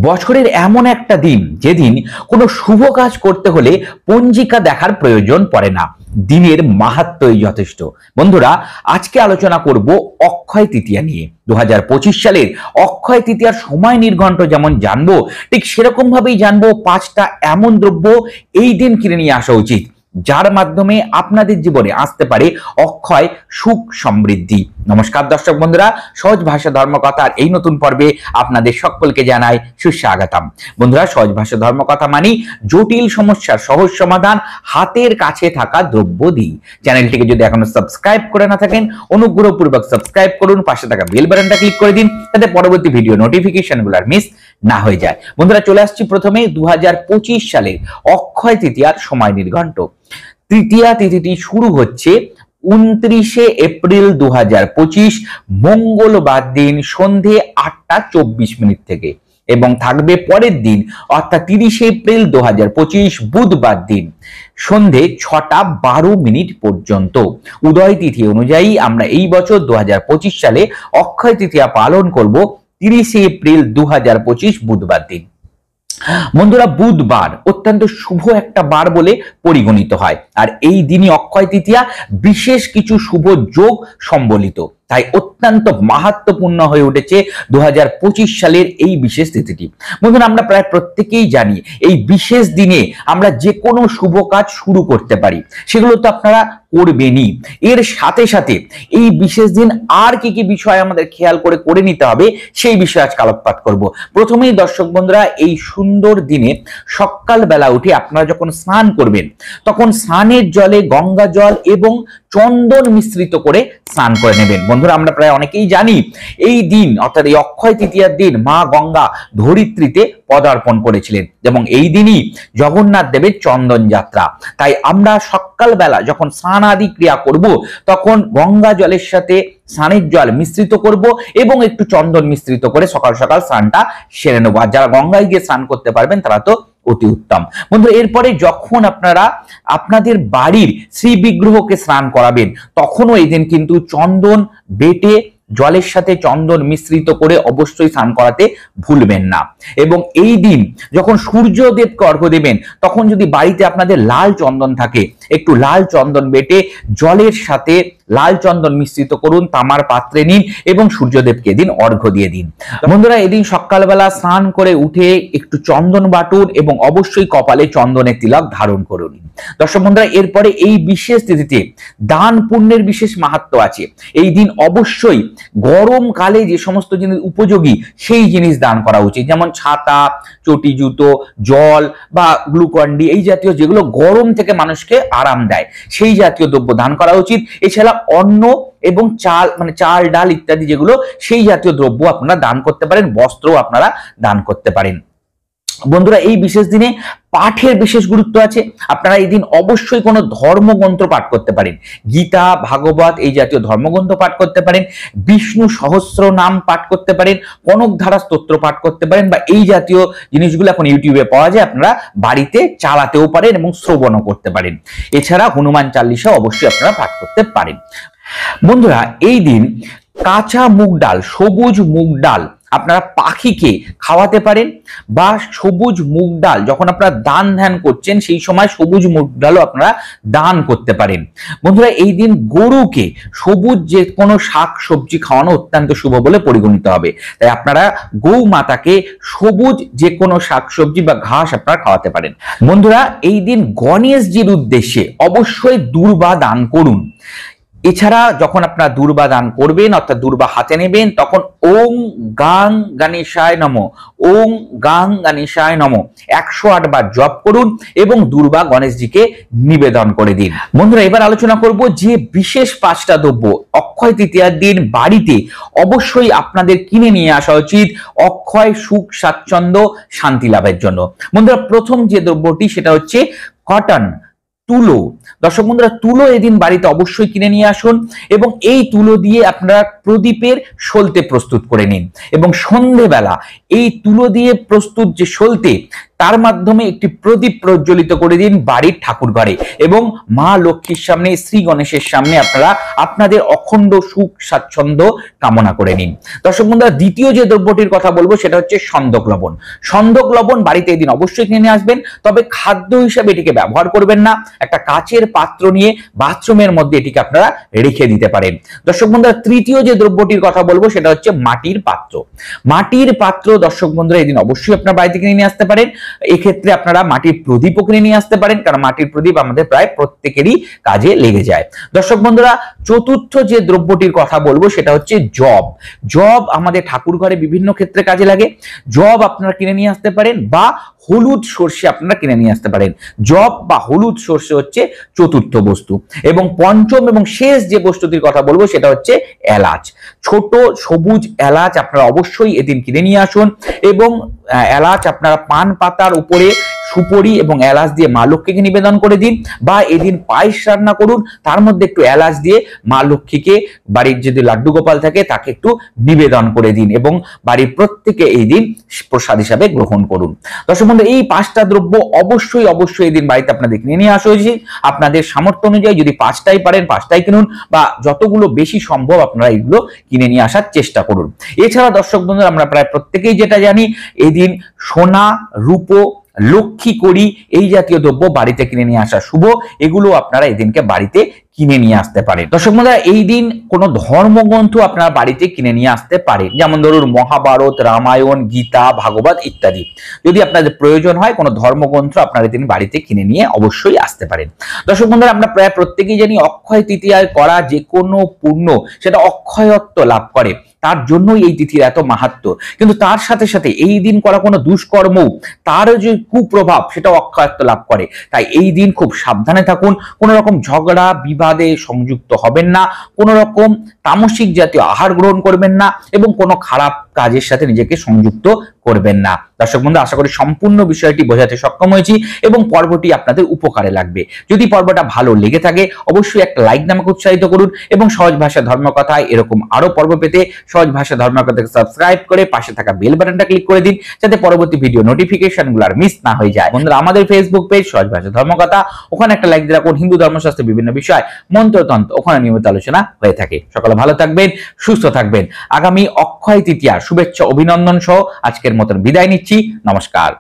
বছরের এমন একটা দিন যেদিন কোনো শুভ কাজ করতে হলে পঞ্জিকা দেখার প্রয়োজন পড়ে না, দিনের মাহাত্ম্যই যথেষ্ট। বন্ধুরা, আজকে আলোচনা করব অক্ষয় তৃতীয়া নিয়ে। 2025 সালের অক্ষয় তৃতীয়ার সময় নির্ঘণ্ট যেমন জানবো, ঠিক সেরকম ভাবেই জানবো 5টা এমন দ্রব্য এই দিন কিনে নিয়ে আসা উচিত যার মাধ্যমে আপনাদের জীবনে আসতে পারে অক্ষয় সুখ সমৃদ্ধি। নমস্কার দর্শক বন্ধুরা, সহজ ভাষা ধর্মকথার এই নতুন পর্বে আপনাদের সকলকে জানাই সুস্বাগতম। বন্ধুরা, সহজ ভাষা ধর্মকথা মানি জটিল সমস্যার সহজ সমাধান, হাতের কাছে থাকা দ্রব্য দিই। চ্যানেলটিকে যদি এখনো সাবস্ক্রাইব করে না থাকেন, অনুগ্রহপূর্বক সাবস্ক্রাইব করুন, পাশে থাকা বেল বাটনটা ক্লিক করে দিন যাতে পরবর্তী ভিডিও নোটিফিকেশনগুলো আর মিস না হয়ে যায়। বন্ধুরা, চলে আসছি প্রথমে 2025 সালের অক্ষয় তৃতীয়ার সময় নির্ঘণ্ট। তৃতীয়া তিথিটি শুরু হচ্ছে 29শে এপ্রিল 2025 মঙ্গলবার দিন সন্ধে 8:24 থেকে এবং থাকবে পরের দিন অর্থাৎ 30শে এপ্রিল 2025 বুধবার দিন সন্ধে 6:12 পর্যন্ত। উদয় তিথি অনুযায়ী আমরা এই বছর 2025 সালে অক্ষয় তৃতীয়া পালন করব 30শে এপ্রিল 2025 বুধবার দিন। বন্ধুরা, বুধবার অত্যন্ত শুভ একটা বার বলে পরিগণিত হয়, আর এই দিনই অক্ষয় তৃতীয়া বিশেষ কিছু শুভ যোগ সম্বলিত, তাই অত্যন্ত মাহাত্ম্যপূর্ণ হয়ে উঠেছে 2025 সালের এই বিশেষ তিথিটি। বন্ধুরা, আমরা প্রায় প্রত্যেকেই জানি এই বিশেষ দিনে আমরা যে কোনো শুভ কাজ শুরু করতে পারি, সেগুলো তো আপনারা করবেনই। এর সাথে সাথে এই বিশেষ দিন আর কি কি বিষয় আমাদের খেয়াল করে নিতে হবে সেই বিষয়ে আজকে আলোকপাত করব। প্রথমেই দর্শক বন্ধুরা, এই সুন্দর দিনে সকালবেলা উঠে আপনারা যখন স্নান করবেন তখন স্নানের জলে গঙ্গা জল এবং চন্দন মিশ্রিত করে স্নান করে নেবেন। বন্ধুরা, আমরা প্রায় অনেকেই জানি এই দিন অর্থাৎ এই অক্ষয় তৃতীয়ার দিন মা গঙ্গা ধরিত্রীতে পদার্পণ করেছিলেন এবং এই দিনই জগন্নাথ দেবের চন্দন যাত্রা। তাই আমরা সকালবেলা যখন স্নান আদি ক্রিয়া করব তখন গঙ্গা জলের সাথে স্নানের জল মিশ্রিত করব এবং একটু চন্দন মিশ্রিত করে সকাল সকাল স্নানটা সেরে নেবো। আর যারা গঙ্গায় গিয়ে স্নান করতে পারবেন তারা তো অতি উত্তম। বন্ধু, এরপরে যখন আপনারা আপনাদের বাড়ির শ্রী বিগ্রহকে স্নান করাবেন তখনও এই দিন কিন্তু চন্দন বেটে জলের সাথে চন্দন মিশ্রিত করে অবশ্যই স্নান করাতে ভুলবেন না। এবং এই দিন যখন সূর্যদেবকে অর্ঘ্য দেবেন তখন যদি বাড়িতে আপনাদের লাল চন্দন থাকে, একটু লাল চন্দন বেটে জলের সাথে লাল চন্দন মিশ্রিত করুন, তামার পাত্রে নিন এবং সূর্যদেবকে এদিন অর্ঘ্য দিয়ে দিন। বন্ধুরা, এদিন সকালবেলা স্নান করে উঠে একটু চন্দন বাটুন এবং অবশ্যই কপালে চন্দনের তিলক ধারণ করুন। দর্শক বন্ধুরা, এরপরে এই বিশেষ তিথিতে দান পুণ্যের বিশেষ মাহাত্ম্য আছে। এই দিন অবশ্যই গরমকালে যে সমস্ত জিনিস উপযোগী সেই জিনিস দান করা উচিত, যেমন ছাতা, চটি জুতো, জল বা গ্লুকন্ডি, এই জাতীয় যেগুলো গরম থেকে মানুষকে আরাম দেয় সেই জাতীয় দ্রব্য দান করা উচিত। এছাড়া অন্ন এবং চাল মানে চাল ডাল ইত্যাদি যেগুলো সেই জাতীয় দ্রব্য আপনারা দান করতে পারেন, বস্ত্র আপনারা দান করতে পারেন। বন্ধুরা, এই বিশেষ দিনে পাঠের বিশেষ গুরুত্ব আছে। আপনারা এই দিন অবশ্যই কোনো ধর্মগ্রন্থ পাঠ করতে পারেন, গীতা, ভাগবত এই জাতীয় ধর্মগ্রন্থ পাঠ করতে পারেন, বিষ্ণু সহস্র নাম পাঠ করতে পারেন, কনকধারা স্তোত্র পাঠ করতে পারেন বা এই জাতীয় জিনিসগুলো এখন ইউটিউবে পাওয়া যায়, আপনারা বাড়িতে চালাতেও পারেন এবং শ্রবণও করতে পারেন। এছাড়া হনুমান চালিসা অবশ্যই আপনারা পাঠ করতে পারেন। বন্ধুরা, এই দিন কাঁচা মুগ ডাল, সবুজ মুগ ডাল আপনারা পাখিকে খাওয়াতে পারেন বা সবুজ মুগ ডাল যখন আপনারা দান ধ্যান করছেন সেই সময় সবুজ মুগ ডালও আপনারা দান করতে পারেন। বন্ধুরা, এই দিন গরুকে সবুজ যে কোনো শাক সবজি খাওয়ানো অত্যন্ত শুভ বলে পরিগণিত হবে, তাই আপনারা গৌ মাতাকে সবুজ যে কোনো শাক সবজি বা ঘাস আপনারা খাওয়াতে পারেন। বন্ধুরা, এই দিন গণেশজির উদ্দেশ্যে অবশ্যই দূর্বা দান করুন। এছাড়া যখন আপনারা দূর্বা দান করবেন অর্থাৎ দূর্বা হাতে নেবেন তখন ওং গাং গণেশায় নমঃ, ওং গাং গণেশায় নমঃ 108 বার জপ করুন এবং দূর্বা গণেশজিকে নিবেদন করে দিন। বন্ধুরা, এবার আলোচনা করব যে বিশেষ 5টা দ্রব্য অক্ষয় তৃতীয়ার দিন বাড়িতে অবশ্যই আপনাদের কিনে নিয়ে আসা উচিত অক্ষয় সুখ স্বাচ্ছন্দ্য শান্তি লাভের জন্য। বন্ধুরা, প্রথম যে দ্রব্যটি সেটা হচ্ছে কটন, তুলো। দর্শক বন্ধুরা, তুলো এদিন বাড়িতে অবশ্যই কিনে নিয়ে আসুন এবং এই তুলো দিয়ে আপনারা প্রদীপের সলতে প্রস্তুত করে নিন এবং সন্ধেবেলা এই তুলো দিয়ে প্রস্তুত যে সলতে তার মাধ্যমে একটি প্রদীপ প্রজ্বলিত করে দিন বাড়ির ঠাকুর ঘরে এবং মা লক্ষ্মীর সামনে, শ্রী গণেশের সামনে আপনারা আপনাদের অখণ্ড সুখ স্বাচ্ছন্দ্য কামনা করে নিন। দর্শক বন্ধুরা, দ্বিতীয় যে দ্রব্যটির কথা বলবো সেটা হচ্ছে সন্দক লবণ। সন্দক লবণ বাড়িতে এদিন অবশ্যই কিনে নিয়ে আসবেন, তবে খাদ্য হিসাবে এটিকে ব্যবহার করবেন না। একটা কাচের পাত্র নিয়ে বাথরুমের মধ্যে এটিকে আপনারা রেখে দিতে পারেন। দর্শক বন্ধুরা, তৃতীয় যে দ্রব্যটির কথা বলবো সেটা হচ্ছে মাটির পাত্র। মাটির পাত্র দর্শক বন্ধুরা এদিন অবশ্যই আপনার বাড়িতে কিনে নিয়ে আসতে পারেন। এক্ষেত্রে আপনারা মাটির প্রদীপও কিনে নিয়ে আসতে পারেন, কারণ মাটির প্রদীপ আমাদের প্রায় প্রত্যেকেরই কাজে লেগে যায়। দর্শক বন্ধুরা, চতুর্থ যে দ্রব্যটির কথা বলবো সেটা হচ্ছে জব। জব আমাদের ঠাকুর ঘরে বিভিন্ন ক্ষেত্রে কাজে লাগে। জব আপনারা কিনে নিয়ে আসতে পারেন, বা হলুদ সর্ষে আপনারা কিনে নিয়ে আসতে পারেন। জব বা হলুদ সর্ষে হচ্ছে চতুর্থ বস্তু। এবং পঞ্চম এবং শেষ যে বস্তুটির কথা বলবো সেটা হচ্ছে এলাচ। ছোট সবুজ এলাচ আপনারা অবশ্যই এদিন কিনে নিয়ে আসুন, এবং এলাচ আপনারা পান পাতার উপরে সুপরি এবং এলাচ দিয়ে মা লক্ষ্মীকে নিবেদন করে দিন, বা এদিন পায়েস রান্না করুন, তার মধ্যে একটু এলাচ দিয়ে মা লক্ষ্মীকে, বাড়ির যদি লাড্ডু গোপাল থাকে তাকে একটু নিবেদন করে দিন, এবং বাড়ির প্রত্যেকে এই দিন প্রসাদ হিসাবে গ্রহণ করুন। দর্শক বন্ধু, এই 5টা দ্রব্য অবশ্যই অবশ্যই এই দিন বাড়িতে আপনাদের কিনে নিয়ে আসা উচিত। আপনাদের সামর্থ্য অনুযায়ী যদি 5টাই পারেন 5টাই কিনুন, বা যতগুলো বেশি সম্ভব আপনারা এগুলো কিনে নিয়ে আসার চেষ্টা করুন। এছাড়া দর্শক বন্ধু, আমরা প্রায় প্রত্যেকেই যেটা জানি, এই দিন সোনা, রূপো, লক্ষ্মী কড়ি এই জাতীয় দ্রব্য বাড়িতে কিনে নিয়ে আসা শুভ। এগুলো আপনারা এদিনকে বাড়িতে কিনে নিয়ে আসতে পারেন। দর্শক বন্ধুরা, এই দিন কোন ধর্মগ্রন্থ আপনারা বাড়িতে কিনে নিয়ে আসতে পারেন, যেমন ধরুন মহাভারত, রামায়ণ, গীতা, ভাগবত ইত্যাদি। যদি আপনাদের প্রয়োজন হয় কোনো ধর্মগ্রন্থ আপনারা এদিন বাড়িতে কিনে নিয়ে অবশ্যই আসতে পারেন। দর্শক বন্ধুরা, আমরা প্রায় প্রত্যেকেই জানি অক্ষয় তৃতীয়ায় করা যে কোনো পুণ্য সেটা অক্ষয়ত্ব লাভ করে, তার জন্যই এই তিথির এত মাহাত্ম্য। কিন্তু তার সাথে সাথে এই দিন করা কোনো দুষ্কর্ম, তার যে কুপ্রভাব সেটা অক্ষয়ত্ব লাভ করে। তাই এই দিন খুব সাবধানে থাকুন, কোনো রকম ঝগড়া বিবাদে সংযুক্ত হবেন না, কোনো রকম তামসিক জাতীয় আহার গ্রহণ করবেন না, এবং কোনো খারাপ কাজের সাথে নিজেকে সংযুক্ত করবেন না। দর্শক বন্ধু, আশা করি সম্পূর্ণ বিষয়টি বোঝাতে সক্ষম হয়েছি এবং পর্বটি আপনাদের উপকারে লাগবে। যদি পর্বটা ভালো লেগে থাকে অবশ্যই একটা লাইক নামক উৎসাহিত করুন, এবং সহজ ভাষা ধর্মকথায় এরকম আরো পর্ব পেতে সহজ ভাষা ধর্মকথাকে সাবস্ক্রাইব করে পাশে থাকা বেল বাটনটা ক্লিক করে দিন, যাতে পরবর্তী ভিডিও নোটিফিকেশনগুলো আর মিস না হয়ে যায়। বন্ধুরা, আমাদের ফেসবুক পেজ সহজ ভাষা ধর্মকথা, ওখানে একটা লাইক দিয়ে রাখুন। হিন্দু ধর্মশাস্ত্র বিভিন্ন বিষয়, মন্ত্রতন্ত্র ওখানে নিয়মিত আলোচনা হয়ে থাকে। সকলে ভালো থাকবেন, সুস্থ থাকবেন। আগামী অক্ষয় তৃতীয়া শুভেচ্ছা অভিনন্দন সহ আজকের মতন বিদায় নিচ্ছি। নমস্কার।